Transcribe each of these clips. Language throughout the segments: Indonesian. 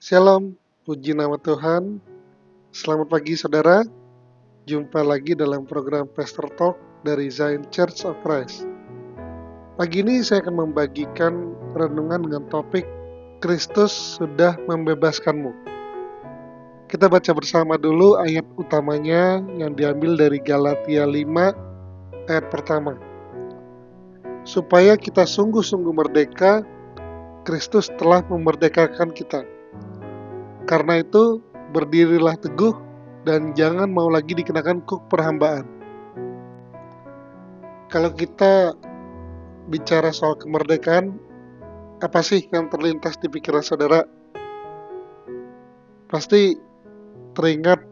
Shalom, puji nama Tuhan. Selamat pagi saudara. Jumpa lagi dalam program Pastor Talk dari Zion Church of Christ. Pagi ini saya akan membagikan renungan dengan topik Kristus sudah membebaskanmu. Kita baca bersama dulu ayat utamanya yang diambil dari Galatia 5 ayat pertama. Supaya kita sungguh-sungguh merdeka, Kristus telah memerdekakan kita. Karena itu, berdirilah teguh dan jangan mau lagi dikenakan kuk perhambaan. Kalau kita bicara soal kemerdekaan, apa sih yang terlintas di pikiran saudara? Pasti teringat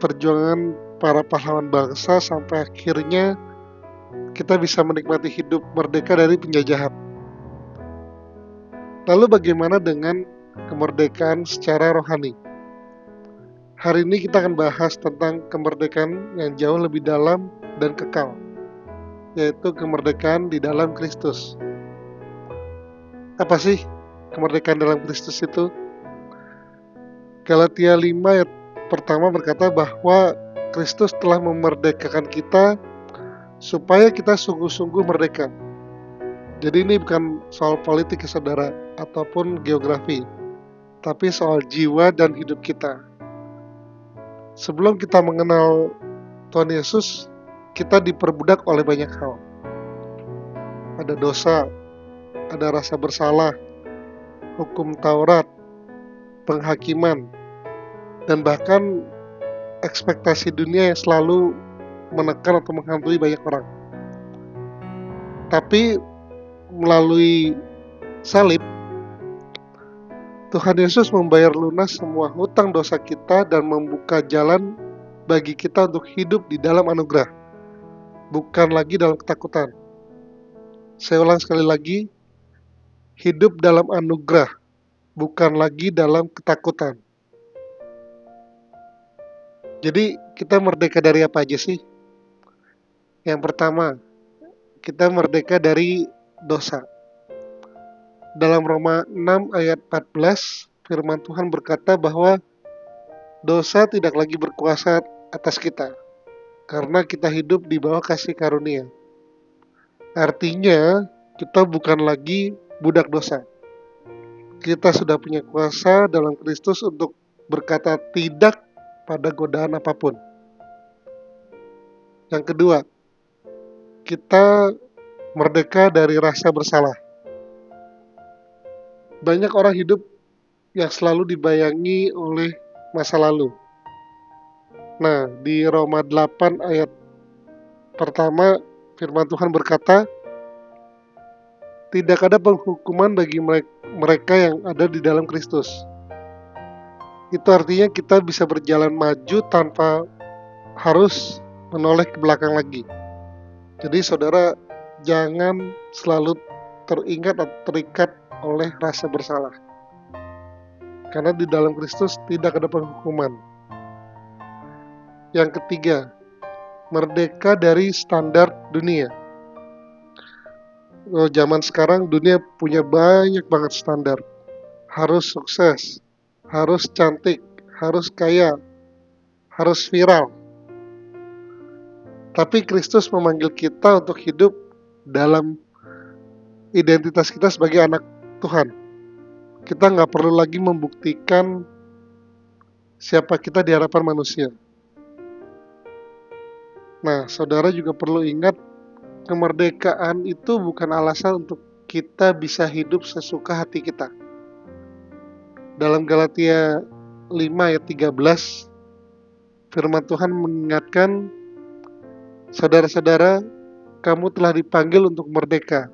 perjuangan para pahlawan bangsa sampai akhirnya kita bisa menikmati hidup merdeka dari penjajahan. Lalu bagaimana dengan kemerdekaan secara rohani? Hari ini kita akan bahas tentang kemerdekaan yang jauh lebih dalam dan kekal, yaitu kemerdekaan di dalam Kristus. Apa sih kemerdekaan dalam Kristus itu? Galatia 5 ayat pertama berkata bahwa Kristus telah memerdekakan kita supaya kita sungguh-sungguh merdeka. Jadi ini bukan soal politik ya saudara, ataupun geografi, tapi soal jiwa dan hidup kita. Sebelum kita mengenal Tuhan Yesus, kita diperbudak oleh banyak hal. Ada dosa, ada rasa bersalah, hukum Taurat, penghakiman, dan bahkan ekspektasi dunia yang selalu menekan atau menghantui banyak orang. Tapi melalui salib, Tuhan Yesus membayar lunas semua hutang dosa kita dan membuka jalan bagi kita untuk hidup di dalam anugerah, bukan lagi dalam ketakutan. Saya ulang sekali lagi, hidup dalam anugerah, bukan lagi dalam ketakutan. Jadi kita merdeka dari apa aja sih? Yang pertama, kita merdeka dari dosa. Dalam Roma 6 ayat 14, firman Tuhan berkata bahwa dosa tidak lagi berkuasa atas kita, karena kita hidup di bawah kasih karunia. Artinya, kita bukan lagi budak dosa. Kita sudah punya kuasa dalam Kristus untuk berkata tidak pada godaan apapun. Yang kedua, kita merdeka dari rasa bersalah. Banyak orang hidup yang selalu dibayangi oleh masa lalu. Nah, di Roma 8 ayat pertama, firman Tuhan berkata, tidak ada penghukuman bagi mereka yang ada di dalam Kristus. Itu artinya kita bisa berjalan maju tanpa harus menoleh ke belakang lagi. Jadi saudara jangan selalu teringat atau terikat oleh rasa bersalah. Karena di dalam Kristus tidak ada penghukuman. Yang ketiga, merdeka dari standar dunia. Zaman sekarang dunia punya banyak banget standar. Harus sukses, harus cantik, harus kaya, harus viral. Tapi Kristus memanggil kita untuk hidup dalam identitas kita sebagai anak Tuhan. Kita nggak perlu lagi membuktikan siapa kita di hadapan manusia. Nah, saudara juga perlu ingat, kemerdekaan itu bukan alasan untuk kita bisa hidup sesuka hati kita. Dalam Galatia 5 ayat 13, firman Tuhan mengingatkan, saudara-saudara, kamu telah dipanggil untuk merdeka.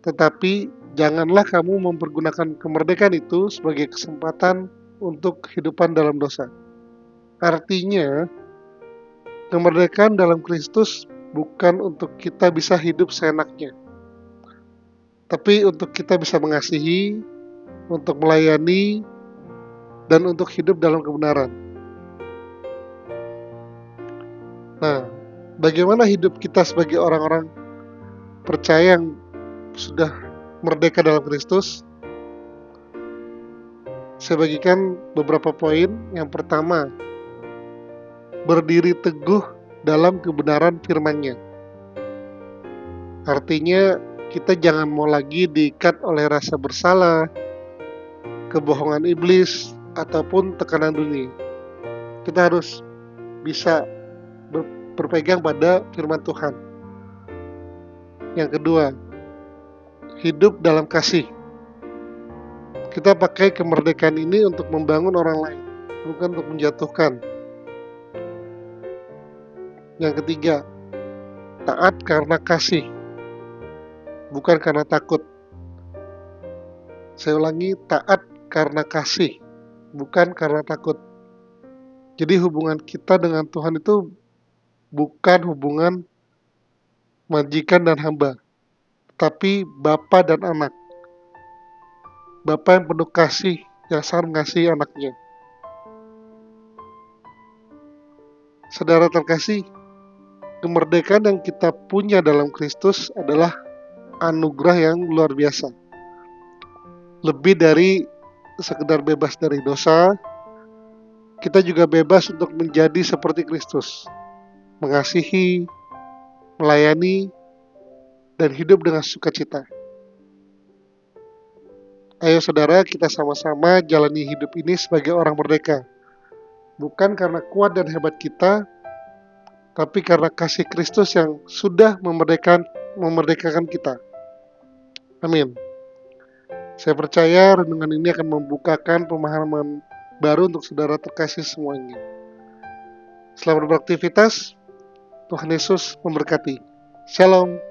Tetapi janganlah kamu mempergunakan kemerdekaan itu sebagai kesempatan untuk kehidupan dalam dosa. Artinya, kemerdekaan dalam Kristus bukan untuk kita bisa hidup seenaknya, tapi untuk kita bisa mengasihi, untuk melayani, dan untuk hidup dalam kebenaran. Nah, bagaimana hidup kita sebagai orang-orang percaya yang sudah merdeka dalam Kristus? Saya bagikan beberapa poin. Yang pertama, berdiri teguh dalam kebenaran firman-Nya. Artinya, kita jangan mau lagi diikat oleh rasa bersalah, kebohongan iblis, ataupun tekanan dunia. Kita harus bisa berpegang pada firman Tuhan. Yang kedua, hidup dalam kasih. Kita pakai kemerdekaan ini untuk membangun orang lain, bukan untuk menjatuhkan. Yang ketiga, taat karena kasih, bukan karena takut. Saya ulangi, taat karena kasih, bukan karena takut. Jadi hubungan kita dengan Tuhan itu bukan hubungan majikan dan hamba, tapi bapa dan anak. Bapa yang penuh kasih, yang sangat mengasihi anaknya. Saudara terkasih, kemerdekaan yang kita punya dalam Kristus adalah anugerah yang luar biasa. Lebih dari sekedar bebas dari dosa, kita juga bebas untuk menjadi seperti Kristus, mengasihi, melayani, dan hidup dengan sukacita. Ayo saudara, kita sama-sama jalani hidup ini sebagai orang merdeka. Bukan karena kuat dan hebat kita, tapi karena kasih Kristus yang sudah memerdekakan kita. Amin. Saya percaya renungan ini akan membukakan pemahaman baru untuk saudara terkasih semuanya. Selamat beraktivitas. Tuhan Yesus memberkati. Shalom.